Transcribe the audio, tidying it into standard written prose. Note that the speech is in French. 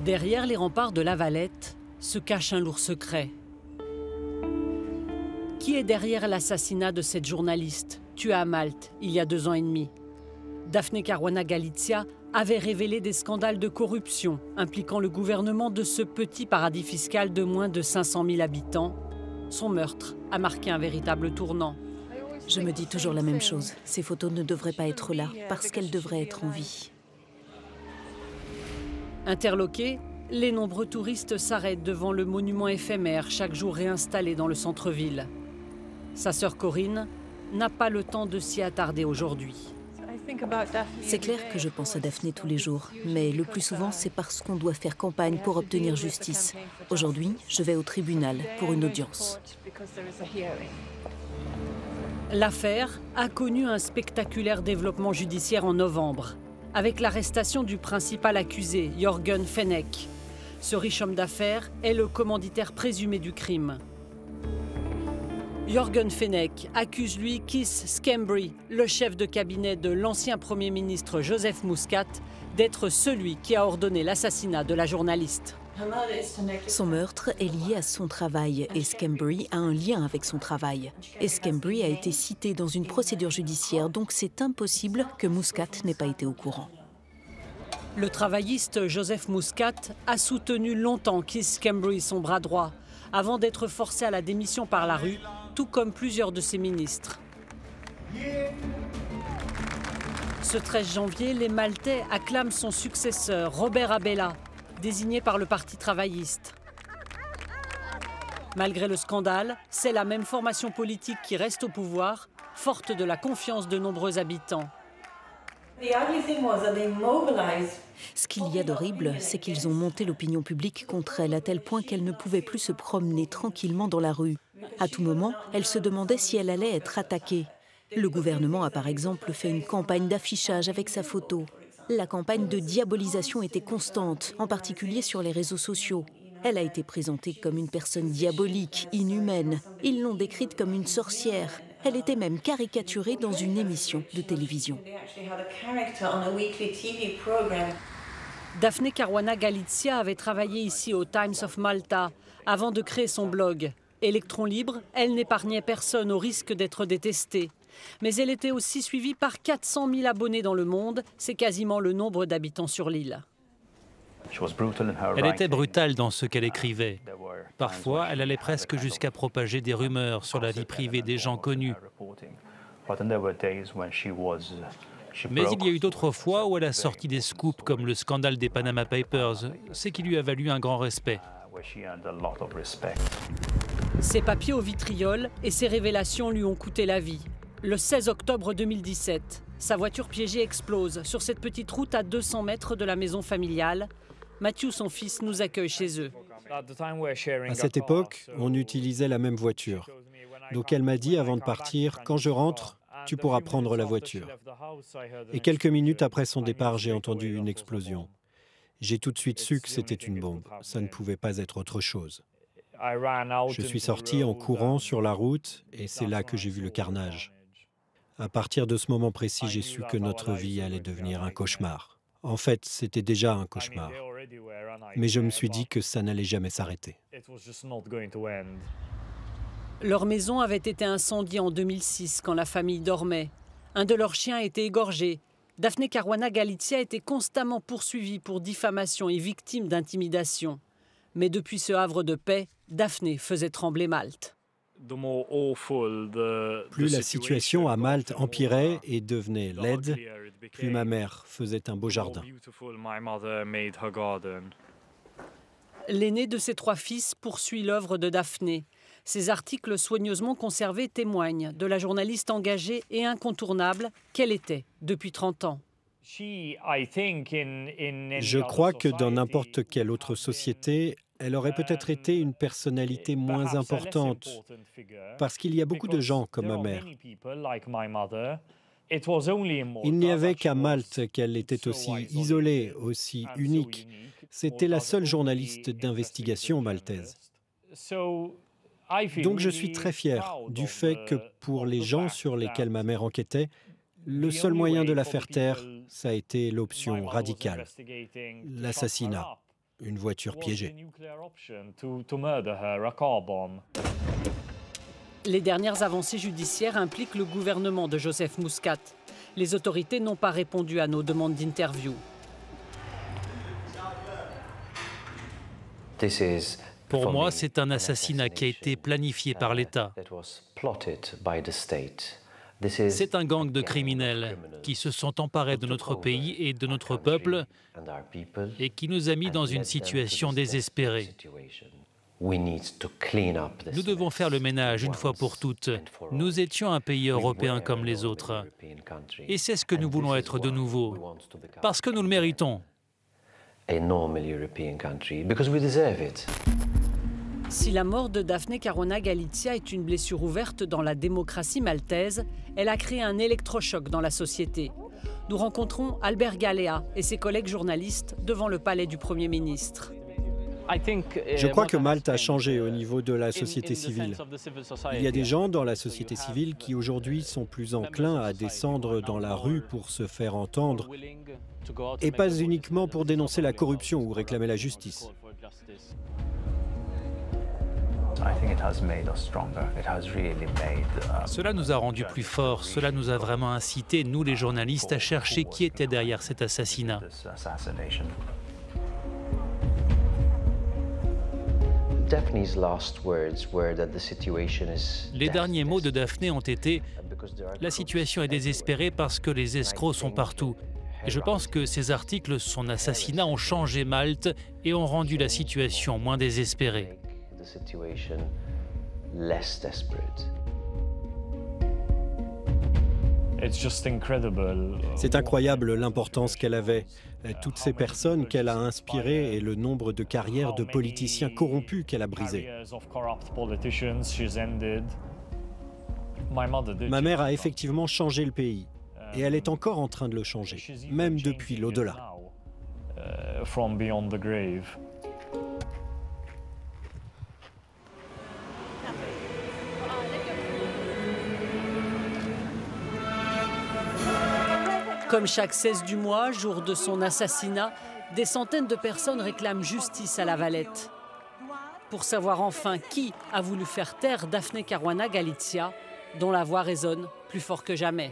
Derrière les remparts de La Valette se cache un lourd secret. Qui est derrière l'assassinat de cette journaliste, tuée à Malte il y a 2 ans et demi? Daphne Caruana Galizia avait révélé des scandales de corruption impliquant le gouvernement de ce petit paradis fiscal de moins de 500 000 habitants. Son meurtre a marqué un véritable tournant. Je me dis toujours la même chose. Ces photos ne devraient pas être là parce qu'elles devraient être en vie. Interloqués, les nombreux touristes s'arrêtent devant le monument éphémère chaque jour réinstallé dans le centre-ville. Sa sœur Corinne n'a pas le temps de s'y attarder aujourd'hui. C'est clair que je pense à Daphné tous les jours, mais le plus souvent c'est parce qu'on doit faire campagne pour obtenir justice. Aujourd'hui, je vais au tribunal pour une audience. L'affaire a connu un spectaculaire développement judiciaire en novembre, avec l'arrestation du principal accusé, Jörgen Fenech. Ce riche homme d'affaires est le commanditaire présumé du crime. Jörgen Fenech accuse lui Keith Schembri, le chef de cabinet de l'ancien Premier ministre Joseph Muscat, d'être celui qui a ordonné l'assassinat de la journaliste. Son meurtre est lié à son travail et Schembri a un lien avec son travail. Et Schembri a été cité dans une procédure judiciaire, donc c'est impossible que Muscat n'ait pas été au courant. Le travailliste Joseph Muscat a soutenu longtemps Keith Schembri, son bras droit, avant d'être forcé à la démission par la rue, tout comme plusieurs de ses ministres. Ce 13 janvier, les Maltais acclament son successeur, Robert Abela, désigné par le Parti travailliste. Malgré le scandale, c'est la même formation politique qui reste au pouvoir, forte de la confiance de nombreux habitants. Ce qu'il y a d'horrible, c'est qu'ils ont monté l'opinion publique contre elle à tel point qu'elle ne pouvait plus se promener tranquillement dans la rue. À tout moment, elle se demandait si elle allait être attaquée. Le gouvernement a par exemple fait une campagne d'affichage avec sa photo. La campagne de diabolisation était constante, en particulier sur les réseaux sociaux. Elle a été présentée comme une personne diabolique, inhumaine. Ils l'ont décrite comme une sorcière. Elle était même caricaturée dans une émission de télévision. Daphne Caruana Galizia avait travaillé ici au Times of Malta avant de créer son blog. Électron libre, elle n'épargnait personne au risque d'être détestée. Mais elle était aussi suivie par 400 000 abonnés dans le monde. C'est quasiment le nombre d'habitants sur l'île. Elle était brutale dans ce qu'elle écrivait. Parfois, elle allait presque jusqu'à propager des rumeurs sur la vie privée des gens connus. Mais il y a eu d'autres fois où elle a sorti des scoops comme le scandale des Panama Papers, ce qui lui a valu un grand respect. Ses papiers au vitriol et ses révélations lui ont coûté la vie. Le 16 octobre 2017, sa voiture piégée explose sur cette petite route à 200 mètres de la maison familiale. Matthew, son fils, nous accueille chez eux. À cette époque, on utilisait la même voiture. Donc elle m'a dit avant de partir, quand je rentre, tu pourras prendre la voiture. Et quelques minutes après son départ, j'ai entendu une explosion. J'ai tout de suite su que c'était une bombe. Ça ne pouvait pas être autre chose. Je suis sorti en courant sur la route et c'est là que j'ai vu le carnage. À partir de ce moment précis, j'ai su que notre vie allait devenir un cauchemar. En fait, c'était déjà un cauchemar. Mais je me suis dit que ça n'allait jamais s'arrêter. Leur maison avait été incendiée en 2006 quand la famille dormait. Un de leurs chiens a été égorgé. Daphne Caruana Galizia était constamment poursuivie pour diffamation et victime d'intimidation. Mais depuis ce havre de paix, Daphne faisait trembler Malte. Plus la situation à Malte empirait et devenait laide, plus ma mère faisait un beau jardin. L'aîné de ses 3 fils poursuit l'œuvre de Daphne. Ses articles soigneusement conservés témoignent de la journaliste engagée et incontournable qu'elle était depuis 30 ans. Je crois que dans n'importe quelle autre société, elle aurait peut-être été une personnalité moins importante, parce qu'il y a beaucoup de gens comme ma mère. Il n'y avait qu'à Malte qu'elle était aussi isolée, aussi unique. C'était la seule journaliste d'investigation maltaise. Donc je suis très fier du fait que pour les gens sur lesquels ma mère enquêtait, le seul moyen de la faire taire, ça a été l'option radicale, l'assassinat. une voiture piégée. Les dernières avancées judiciaires impliquent le gouvernement de Joseph Muscat. Les autorités n'ont pas répondu à nos demandes d'interview. Pour moi, c'est un assassinat qui a été planifié par l'État. C'est un gang de criminels qui se sont emparés de notre pays et de notre peuple et qui nous a mis dans une situation désespérée. Nous devons faire le ménage une fois pour toutes. Nous étions un pays européen comme les autres. Et c'est ce que nous voulons être de nouveau, parce que nous le méritons. Si la mort de Daphne Caruana Galizia est une blessure ouverte dans la démocratie maltaise, elle a créé un électrochoc dans la société. Nous rencontrons Albert Galea et ses collègues journalistes devant le palais du Premier ministre. Je crois que Malte a changé au niveau de la société civile. Il y a des gens dans la société civile qui aujourd'hui sont plus enclins à descendre dans la rue pour se faire entendre et pas uniquement pour dénoncer la corruption ou réclamer la justice. Cela nous a rendus plus forts, cela nous a vraiment incités, nous les journalistes, à chercher qui était derrière cet assassinat. Les derniers mots de Daphne ont été « La situation est désespérée parce que les escrocs sont partout ». Et je pense que ces articles, son assassinat, ont changé Malte et ont rendu la situation moins désespérée. C'est incroyable l'importance qu'elle avait, toutes ces personnes qu'elle a inspirées et le nombre de carrières de politiciens corrompus qu'elle a brisées. Ma mère a effectivement changé le pays et elle est encore en train de le changer, même depuis l'au-delà. Comme chaque 16 du mois, jour de son assassinat, des centaines de personnes réclament justice à La Valette. Pour savoir enfin qui a voulu faire taire Daphne Caruana Galizia, dont la voix résonne plus fort que jamais.